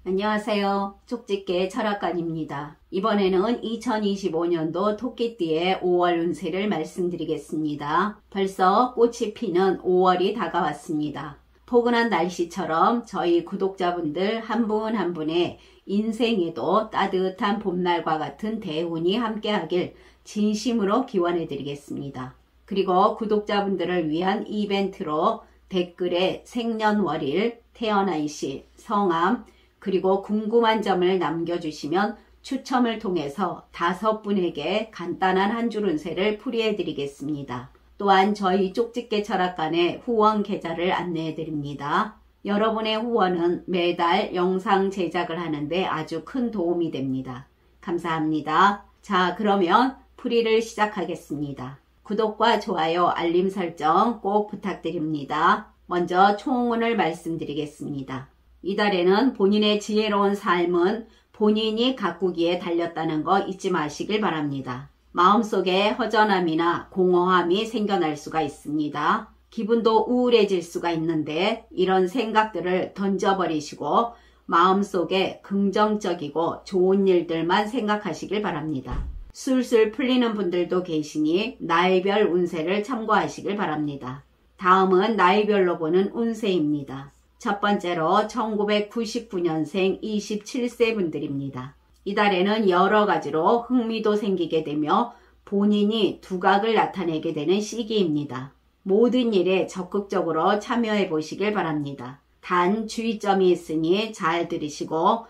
안녕하세요. 쪽집게 철학관입니다. 이번에는 2025년도 토끼띠의 5월 운세를 말씀드리겠습니다. 벌써 꽃이 피는 5월이 다가왔습니다. 포근한 날씨처럼 저희 구독자분들 한 분 한 분의 인생에도 따뜻한 봄날과 같은 대운이 함께하길 진심으로 기원해 드리겠습니다. 그리고 구독자분들을 위한 이벤트로 댓글에 생년월일, 태어난 시, 성함, 그리고 궁금한 점을 남겨주시면 추첨을 통해서 5분에게 간단한 한 줄 운세를 풀이해 드리겠습니다. 또한 저희 쪽집게 철학관의 후원 계좌를 안내해 드립니다. 여러분의 후원은 매달 영상 제작을 하는데 아주 큰 도움이 됩니다. 감사합니다. 자, 그러면 풀이를 시작하겠습니다. 구독과 좋아요, 알림 설정 꼭 부탁드립니다. 먼저 총운을 말씀드리겠습니다. 이달에는 본인의 지혜로운 삶은 본인이 가꾸기에 달렸다는 거 잊지 마시길 바랍니다. 마음속에 허전함이나 공허함이 생겨날 수가 있습니다. 기분도 우울해질 수가 있는데 이런 생각들을 던져버리시고 마음속에 긍정적이고 좋은 일들만 생각하시길 바랍니다. 술술 풀리는 분들도 계시니 나이별 운세를 참고하시길 바랍니다. 다음은 나이별로 보는 운세입니다. 첫 번째로 1999년생 27세 분들입니다. 이달에는 여러 가지로 흥미도 생기게 되며 본인이 두각을 나타내게 되는 시기입니다. 모든 일에 적극적으로 참여해 보시길 바랍니다. 단 주의점이 있으니 잘 들으시고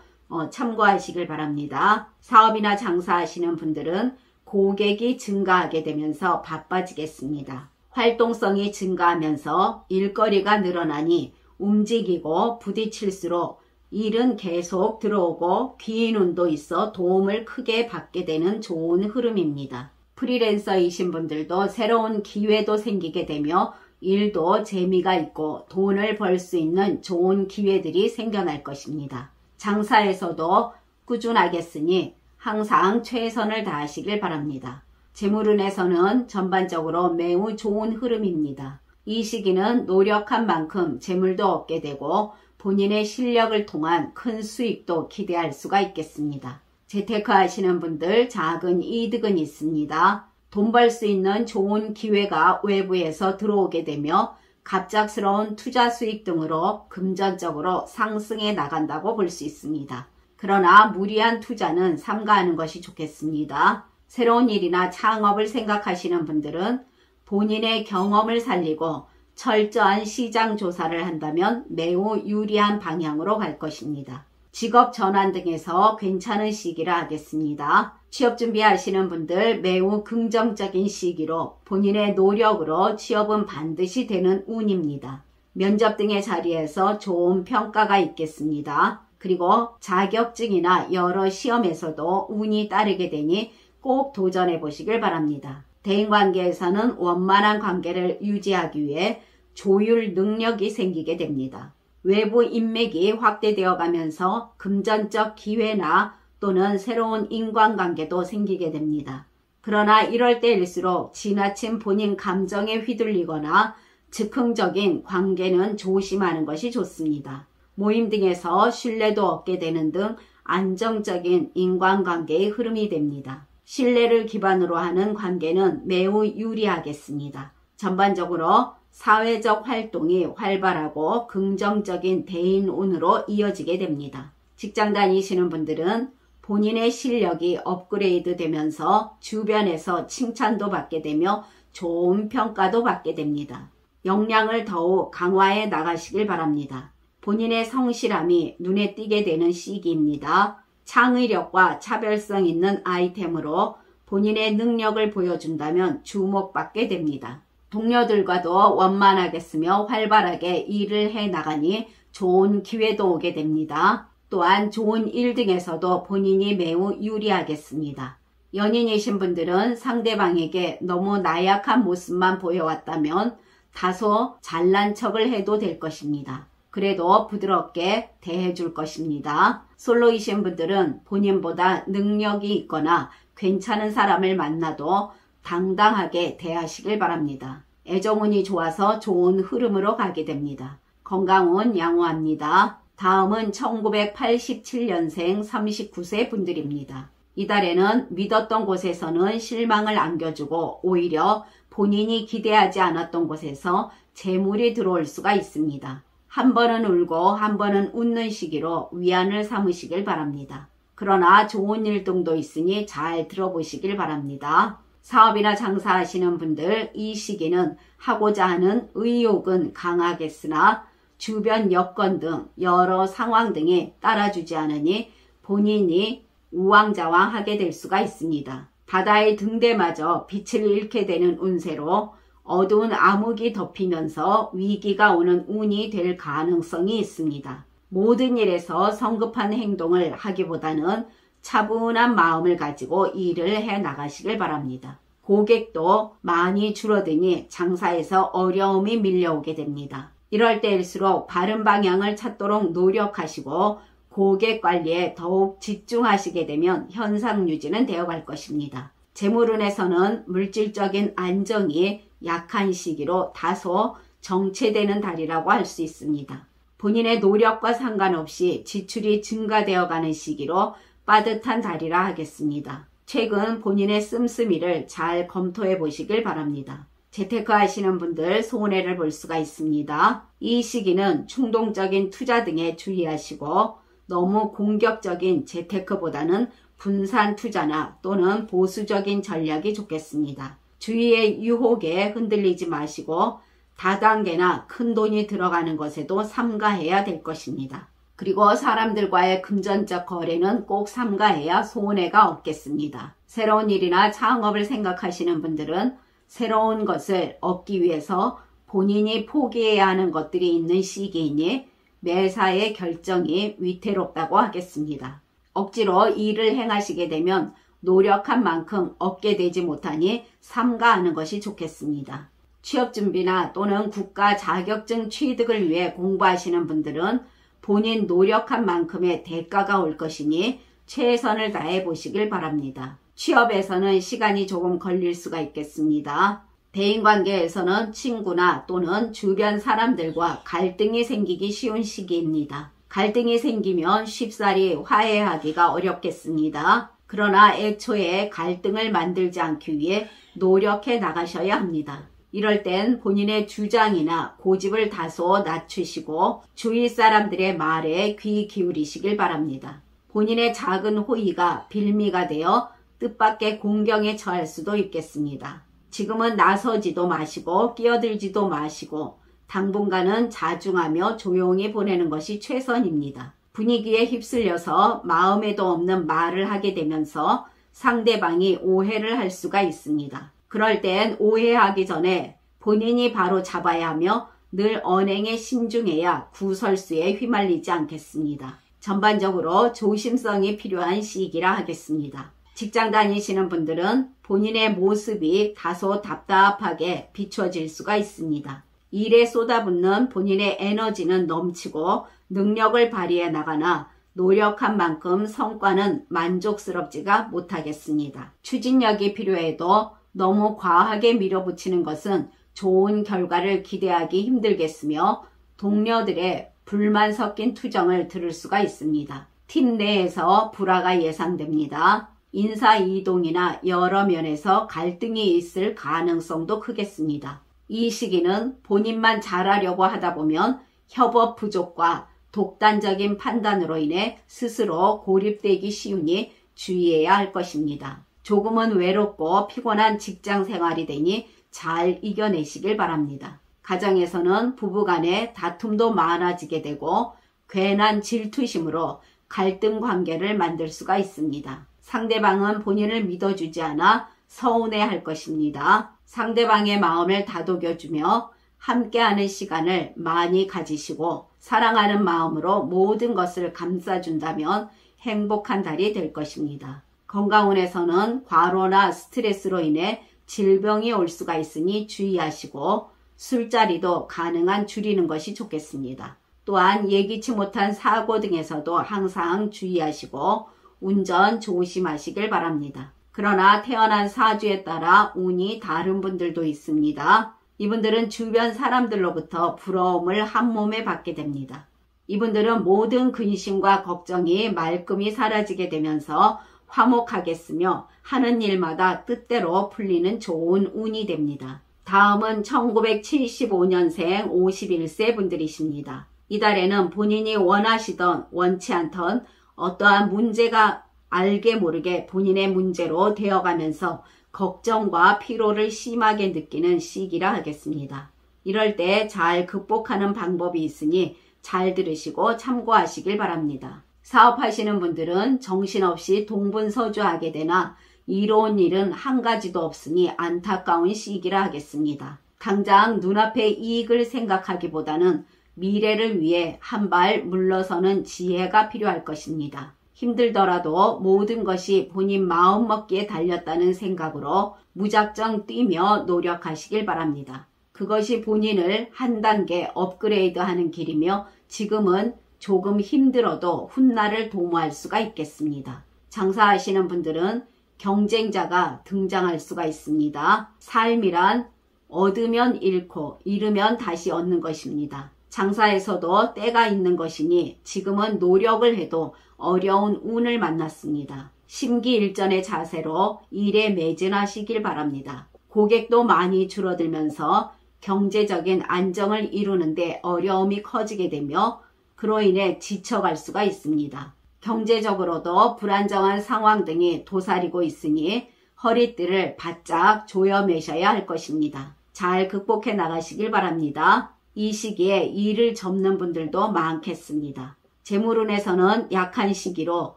참고하시길 바랍니다. 사업이나 장사하시는 분들은 고객이 증가하게 되면서 바빠지겠습니다. 활동성이 증가하면서 일거리가 늘어나니 움직이고 부딪힐수록 일은 계속 들어오고 귀인 운도 있어 도움을 크게 받게 되는 좋은 흐름입니다. 프리랜서이신 분들도 새로운 기회도 생기게 되며 일도 재미가 있고 돈을 벌 수 있는 좋은 기회들이 생겨날 것입니다. 장사에서도 꾸준하겠으니 항상 최선을 다하시길 바랍니다. 재물운에서는 전반적으로 매우 좋은 흐름입니다. 이 시기는 노력한 만큼 재물도 얻게 되고 본인의 실력을 통한 큰 수익도 기대할 수가 있겠습니다. 재테크 하시는 분들 작은 이득은 있습니다. 돈 벌 수 있는 좋은 기회가 외부에서 들어오게 되며 갑작스러운 투자 수익 등으로 금전적으로 상승해 나간다고 볼 수 있습니다. 그러나 무리한 투자는 삼가하는 것이 좋겠습니다. 새로운 일이나 창업을 생각하시는 분들은 본인의 경험을 살리고 철저한 시장 조사를 한다면 매우 유리한 방향으로 갈 것입니다. 직업 전환 등에서 괜찮은 시기라 하겠습니다. 취업 준비하시는 분들 매우 긍정적인 시기로 본인의 노력으로 취업은 반드시 되는 운입니다. 면접 등의 자리에서 좋은 평가가 있겠습니다. 그리고 자격증이나 여러 시험에서도 운이 따르게 되니 꼭 도전해 보시길 바랍니다. 대인관계에서는 원만한 관계를 유지하기 위해 조율 능력이 생기게 됩니다. 외부 인맥이 확대되어 가면서 금전적 기회나 또는 새로운 인간관계도 생기게 됩니다. 그러나 이럴 때일수록 지나친 본인 감정에 휘둘리거나 즉흥적인 관계는 조심하는 것이 좋습니다. 모임 등에서 신뢰도 얻게 되는 등 안정적인 인간관계의 흐름이 됩니다. 신뢰를 기반으로 하는 관계는 매우 유리하겠습니다. 전반적으로 사회적 활동이 활발하고 긍정적인 대인운으로 이어지게 됩니다. 직장 다니시는 분들은 본인의 실력이 업그레이드 되면서 주변에서 칭찬도 받게 되며 좋은 평가도 받게 됩니다. 역량을 더욱 강화해 나가시길 바랍니다. 본인의 성실함이 눈에 띄게 되는 시기입니다. 창의력과 차별성 있는 아이템으로 본인의 능력을 보여준다면 주목받게 됩니다. 동료들과도 원만하게 쓰며 활발하게 일을 해 나가니 좋은 기회도 오게 됩니다. 또한 좋은 일 등에서도 본인이 매우 유리하겠습니다. 연인이신 분들은 상대방에게 너무 나약한 모습만 보여왔다면 다소 잘난 척을 해도 될 것입니다. 그래도 부드럽게 대해줄 것입니다. 솔로이신 분들은 본인보다 능력이 있거나 괜찮은 사람을 만나도 당당하게 대하시길 바랍니다. 애정운이 좋아서 좋은 흐름으로 가게 됩니다. 건강운 양호합니다. 다음은 1987년생 39세 분들입니다. 이달에는 믿었던 곳에서는 실망을 안겨주고 오히려 본인이 기대하지 않았던 곳에서 재물이 들어올 수가 있습니다. 한 번은 울고 한 번은 웃는 시기로 위안을 삼으시길 바랍니다. 그러나 좋은 일등도 있으니 잘 들어보시길 바랍니다. 사업이나 장사하시는 분들 이 시기는 하고자 하는 의욕은 강하겠으나 주변 여건 등 여러 상황 등이 따라주지 않으니 본인이 우왕좌왕하게 될 수가 있습니다. 바다의 등대마저 빛을 잃게 되는 운세로 어두운 암흑이 덮이면서 위기가 오는 운이 될 가능성이 있습니다. 모든 일에서 성급한 행동을 하기보다는 차분한 마음을 가지고 일을 해 나가시길 바랍니다. 고객도 많이 줄어드니 장사에서 어려움이 밀려오게 됩니다. 이럴 때일수록 바른 방향을 찾도록 노력하시고 고객 관리에 더욱 집중하시게 되면 현상 유지는 되어갈 것입니다. 재물운에서는 물질적인 안정이 약한 시기로 다소 정체되는 달이라고 할 수 있습니다. 본인의 노력과 상관없이 지출이 증가되어 가는 시기로 빠듯한 달이라 하겠습니다. 최근 본인의 씀씀이를 잘 검토해 보시길 바랍니다. 재테크 하시는 분들 손해를 볼 수가 있습니다. 이 시기는 충동적인 투자 등에 주의하시고 너무 공격적인 재테크보다는 분산 투자나 또는 보수적인 전략이 좋겠습니다. 주위의 유혹에 흔들리지 마시고 다단계나 큰 돈이 들어가는 것에도 삼가해야 될 것입니다. 그리고 사람들과의 금전적 거래는 꼭 삼가해야 손해가 없겠습니다. 새로운 일이나 창업을 생각하시는 분들은 새로운 것을 얻기 위해서 본인이 포기해야 하는 것들이 있는 시기이니 매사의 결정이 위태롭다고 하겠습니다. 억지로 일을 행하시게 되면 노력한 만큼 얻게 되지 못하니 삼가하는 것이 좋겠습니다. 취업준비나 또는 국가 자격증 취득을 위해 공부하시는 분들은 본인 노력한 만큼의 대가가 올 것이니 최선을 다해 보시길 바랍니다. 취업에서는 시간이 조금 걸릴 수가 있겠습니다. 대인관계에서는 친구나 또는 주변 사람들과 갈등이 생기기 쉬운 시기입니다. 갈등이 생기면 쉽사리 화해하기가 어렵겠습니다. 그러나 애초에 갈등을 만들지 않기 위해 노력해 나가셔야 합니다. 이럴 땐 본인의 주장이나 고집을 다소 낮추시고 주위 사람들의 말에 귀 기울이시길 바랍니다. 본인의 작은 호의가 빌미가 되어 뜻밖의 공경에 처할 수도 있겠습니다. 지금은 나서지도 마시고 끼어들지도 마시고 당분간은 자중하며 조용히 보내는 것이 최선입니다. 분위기에 휩쓸려서 마음에도 없는 말을 하게 되면서 상대방이 오해를 할 수가 있습니다. 그럴 땐 오해하기 전에 본인이 바로 잡아야 하며 늘 언행에 신중해야 구설수에 휘말리지 않겠습니다. 전반적으로 조심성이 필요한 시기라 하겠습니다. 직장 다니시는 분들은 본인의 모습이 다소 답답하게 비춰질 수가 있습니다. 일에 쏟아붓는 본인의 에너지는 넘치고 능력을 발휘해 나가나 노력한 만큼 성과는 만족스럽지가 못하겠습니다. 추진력이 필요해도 너무 과하게 밀어붙이는 것은 좋은 결과를 기대하기 힘들겠으며 동료들의 불만 섞인 투정을 들을 수가 있습니다. 팀 내에서 불화가 예상됩니다. 인사이동이나 여러 면에서 갈등이 있을 가능성도 크겠습니다. 이 시기는 본인만 잘하려고 하다 보면 협업 부족과 독단적인 판단으로 인해 스스로 고립되기 쉬우니 주의해야 할 것입니다. 조금은 외롭고 피곤한 직장 생활이 되니 잘 이겨내시길 바랍니다. 가정에서는 부부간에 다툼도 많아지게 되고 괜한 질투심으로 갈등 관계를 만들 수가 있습니다. 상대방은 본인을 믿어주지 않아 서운해할 것입니다. 상대방의 마음을 다독여주며 함께하는 시간을 많이 가지시고 사랑하는 마음으로 모든 것을 감싸준다면 행복한 달이 될 것입니다. 건강운에서는 과로나 스트레스로 인해 질병이 올 수가 있으니 주의하시고 술자리도 가능한 줄이는 것이 좋겠습니다. 또한 예기치 못한 사고 등에서도 항상 주의하시고 운전 조심하시길 바랍니다. 그러나 태어난 사주에 따라 운이 다른 분들도 있습니다. 이분들은 주변 사람들로부터 부러움을 한몸에 받게 됩니다. 이분들은 모든 근심과 걱정이 말끔히 사라지게 되면서 화목하겠으며 하는 일마다 뜻대로 풀리는 좋은 운이 됩니다. 다음은 1975년생 51세 분들이십니다. 이달에는 본인이 원하시던 원치 않던 어떠한 문제가 알게 모르게 본인의 문제로 되어가면서 걱정과 피로를 심하게 느끼는 시기라 하겠습니다. 이럴 때 잘 극복하는 방법이 있으니 잘 들으시고 참고하시길 바랍니다. 사업하시는 분들은 정신없이 동분서주하게 되나 이로운 일은 한 가지도 없으니 안타까운 시기라 하겠습니다. 당장 눈앞의 이익을 생각하기보다는 미래를 위해 한 발 물러서는 지혜가 필요할 것입니다. 힘들더라도 모든 것이 본인 마음먹기에 달렸다는 생각으로 무작정 뛰며 노력하시길 바랍니다. 그것이 본인을 한 단계 업그레이드하는 길이며 지금은 조금 힘들어도 훗날을 도모할 수가 있겠습니다. 장사하시는 분들은 경쟁자가 등장할 수가 있습니다. 삶이란 얻으면 잃고 잃으면 다시 얻는 것입니다. 장사에서도 때가 있는 것이니 지금은 노력을 해도 어려운 운을 만났습니다. 심기일전의 자세로 일에 매진하시길 바랍니다. 고객도 많이 줄어들면서 경제적인 안정을 이루는데 어려움이 커지게 되며 그로 인해 지쳐갈 수가 있습니다. 경제적으로도 불안정한 상황 등이 도사리고 있으니 허리띠를 바짝 조여매셔야 할 것입니다. 잘 극복해 나가시길 바랍니다. 이 시기에 일을 접는 분들도 많겠습니다. 재물운에서는 약한 시기로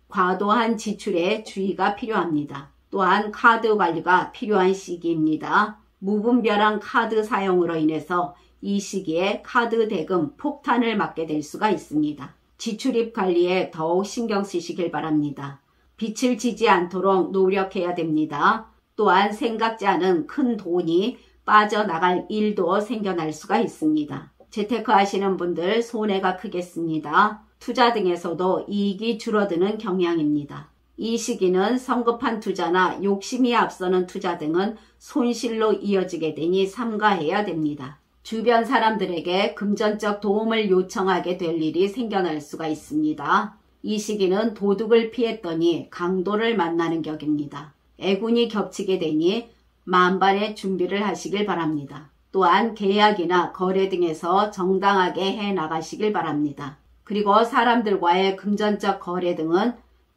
과도한 지출에 주의가 필요합니다. 또한 카드 관리가 필요한 시기입니다. 무분별한 카드 사용으로 인해서 이 시기에 카드 대금 폭탄을 맞게 될 수가 있습니다. 지출입 관리에 더욱 신경 쓰시길 바랍니다. 빛을 지지 않도록 노력해야 됩니다. 또한 생각지 않은 큰 돈이 빠져나갈 일도 생겨날 수가 있습니다. 재테크 하시는 분들 손해가 크겠습니다. 투자 등에서도 이익이 줄어드는 경향입니다. 이 시기는 성급한 투자나 욕심이 앞서는 투자 등은 손실로 이어지게 되니 삼가해야 됩니다. 주변 사람들에게 금전적 도움을 요청하게 될 일이 생겨날 수가 있습니다. 이 시기는 도둑을 피했더니 강도를 만나는 격입니다. 애군이 겹치게 되니 만반의 준비를 하시길 바랍니다. 또한 계약이나 거래 등에서 정당하게 해 나가시길 바랍니다. 그리고 사람들과의 금전적 거래 등은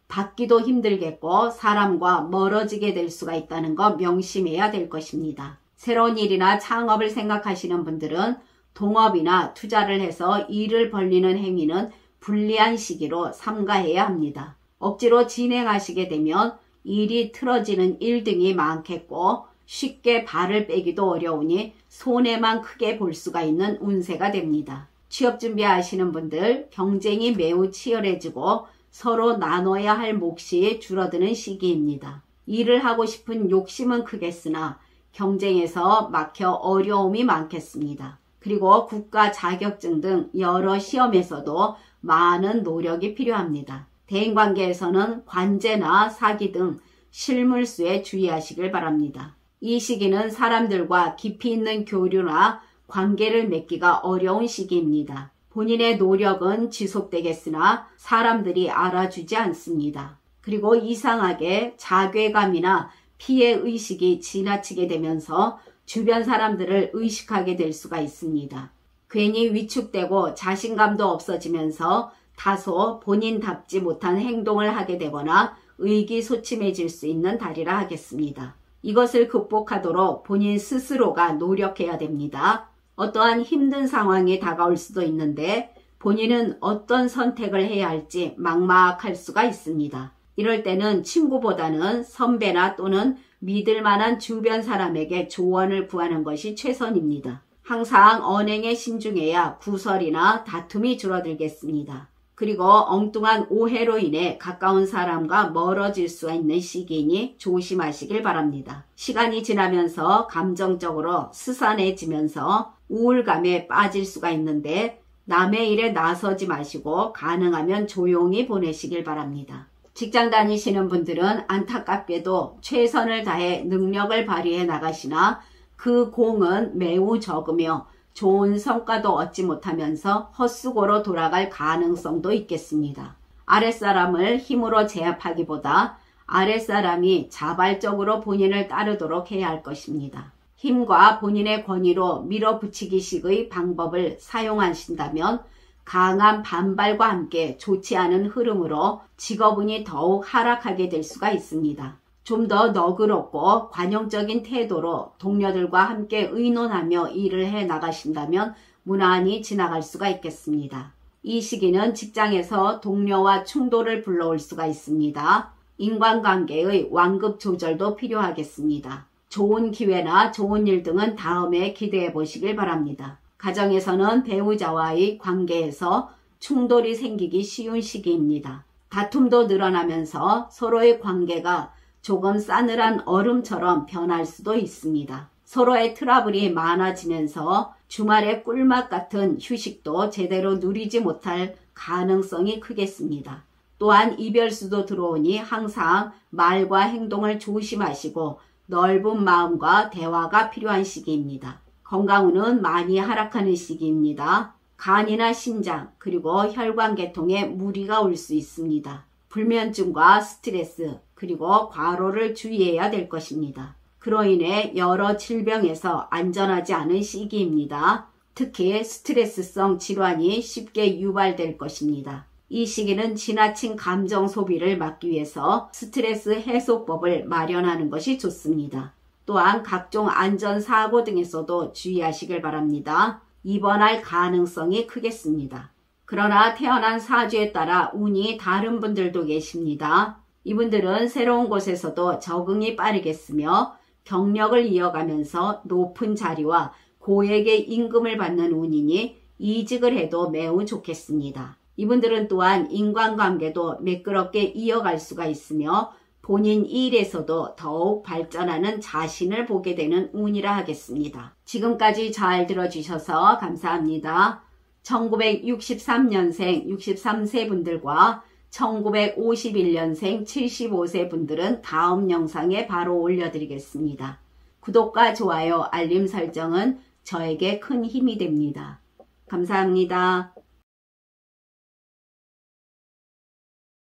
받기도 힘들겠고 사람과 멀어지게 될 수가 있다는 거 명심해야 될 것입니다. 새로운 일이나 창업을 생각하시는 분들은 동업이나 투자를 해서 일을 벌리는 행위는 불리한 시기로 삼가해야 합니다. 억지로 진행하시게 되면 일이 틀어지는 일 등이 많겠고 쉽게 발을 빼기도 어려우니 손해만 크게 볼 수가 있는 운세가 됩니다. 취업 준비하시는 분들 경쟁이 매우 치열해지고 서로 나눠야 할 몫이 줄어드는 시기입니다. 일을 하고 싶은 욕심은 크겠으나 경쟁에서 막혀 어려움이 많겠습니다. 그리고 국가 자격증 등 여러 시험에서도 많은 노력이 필요합니다. 대인관계에서는 관제나 사기 등 실물수에 주의하시길 바랍니다. 이 시기는 사람들과 깊이 있는 교류나 관계를 맺기가 어려운 시기입니다. 본인의 노력은 지속되겠으나 사람들이 알아주지 않습니다. 그리고 이상하게 자괴감이나 피해의식이 지나치게 되면서 주변 사람들을 의식하게 될 수가 있습니다. 괜히 위축되고 자신감도 없어지면서 다소 본인답지 못한 행동을 하게 되거나 의기소침해질 수 있는 달이라 하겠습니다. 이것을 극복하도록 본인 스스로가 노력해야 됩니다. 어떠한 힘든 상황이 다가올 수도 있는데 본인은 어떤 선택을 해야 할지 막막할 수가 있습니다. 이럴 때는 친구보다는 선배나 또는 믿을 만한 주변 사람에게 조언을 구하는 것이 최선입니다. 항상 언행에 신중해야 구설이나 다툼이 줄어들겠습니다. 그리고 엉뚱한 오해로 인해 가까운 사람과 멀어질 수가 있는 시기이니 조심하시길 바랍니다. 시간이 지나면서 감정적으로 스산해지면서 우울감에 빠질 수가 있는데 남의 일에 나서지 마시고 가능하면 조용히 보내시길 바랍니다. 직장 다니시는 분들은 안타깝게도 최선을 다해 능력을 발휘해 나가시나 그 공은 매우 적으며 좋은 성과도 얻지 못하면서 헛수고로 돌아갈 가능성도 있겠습니다. 아랫사람을 힘으로 제압하기보다 아랫사람이 자발적으로 본인을 따르도록 해야 할 것입니다. 힘과 본인의 권위로 밀어붙이기식의 방법을 사용하신다면 강한 반발과 함께 좋지 않은 흐름으로 직업운이 더욱 하락하게 될 수가 있습니다. 좀 더 너그럽고 관용적인 태도로 동료들과 함께 의논하며 일을 해 나가신다면 무난히 지나갈 수가 있겠습니다. 이 시기는 직장에서 동료와 충돌을 불러올 수가 있습니다. 인간관계의 완급 조절도 필요하겠습니다. 좋은 기회나 좋은 일 등은 다음에 기대해 보시길 바랍니다. 가정에서는 배우자와의 관계에서 충돌이 생기기 쉬운 시기입니다. 다툼도 늘어나면서 서로의 관계가 조금 싸늘한 얼음처럼 변할 수도 있습니다. 서로의 트러블이 많아지면서 주말의 꿀맛 같은 휴식도 제대로 누리지 못할 가능성이 크겠습니다. 또한 이별수도 들어오니 항상 말과 행동을 조심하시고 넓은 마음과 대화가 필요한 시기입니다. 건강운은 많이 하락하는 시기입니다. 간이나 심장 그리고 혈관계통에 무리가 올 수 있습니다. 불면증과 스트레스 그리고 과로를 주의해야 될 것입니다. 그로 인해 여러 질병에서 안전하지 않은 시기입니다. 특히 스트레스성 질환이 쉽게 유발될 것입니다. 이 시기는 지나친 감정 소비를 막기 위해서 스트레스 해소법을 마련하는 것이 좋습니다. 또한 각종 안전사고 등에서도 주의하시길 바랍니다. 입원할 가능성이 크겠습니다. 그러나 태어난 사주에 따라 운이 다른 분들도 계십니다. 이분들은 새로운 곳에서도 적응이 빠르겠으며 경력을 이어가면서 높은 자리와 고액의 임금을 받는 운이니 이직을 해도 매우 좋겠습니다. 이분들은 또한 인간관계도 매끄럽게 이어갈 수가 있으며 본인 일에서도 더욱 발전하는 자신을 보게 되는 운이라 하겠습니다. 지금까지 잘 들어주셔서 감사합니다. 1963년생 63세 분들과 1951년생 75세 분들은 다음 영상에 바로 올려드리겠습니다. 구독과 좋아요, 알림 설정은 저에게 큰 힘이 됩니다. 감사합니다.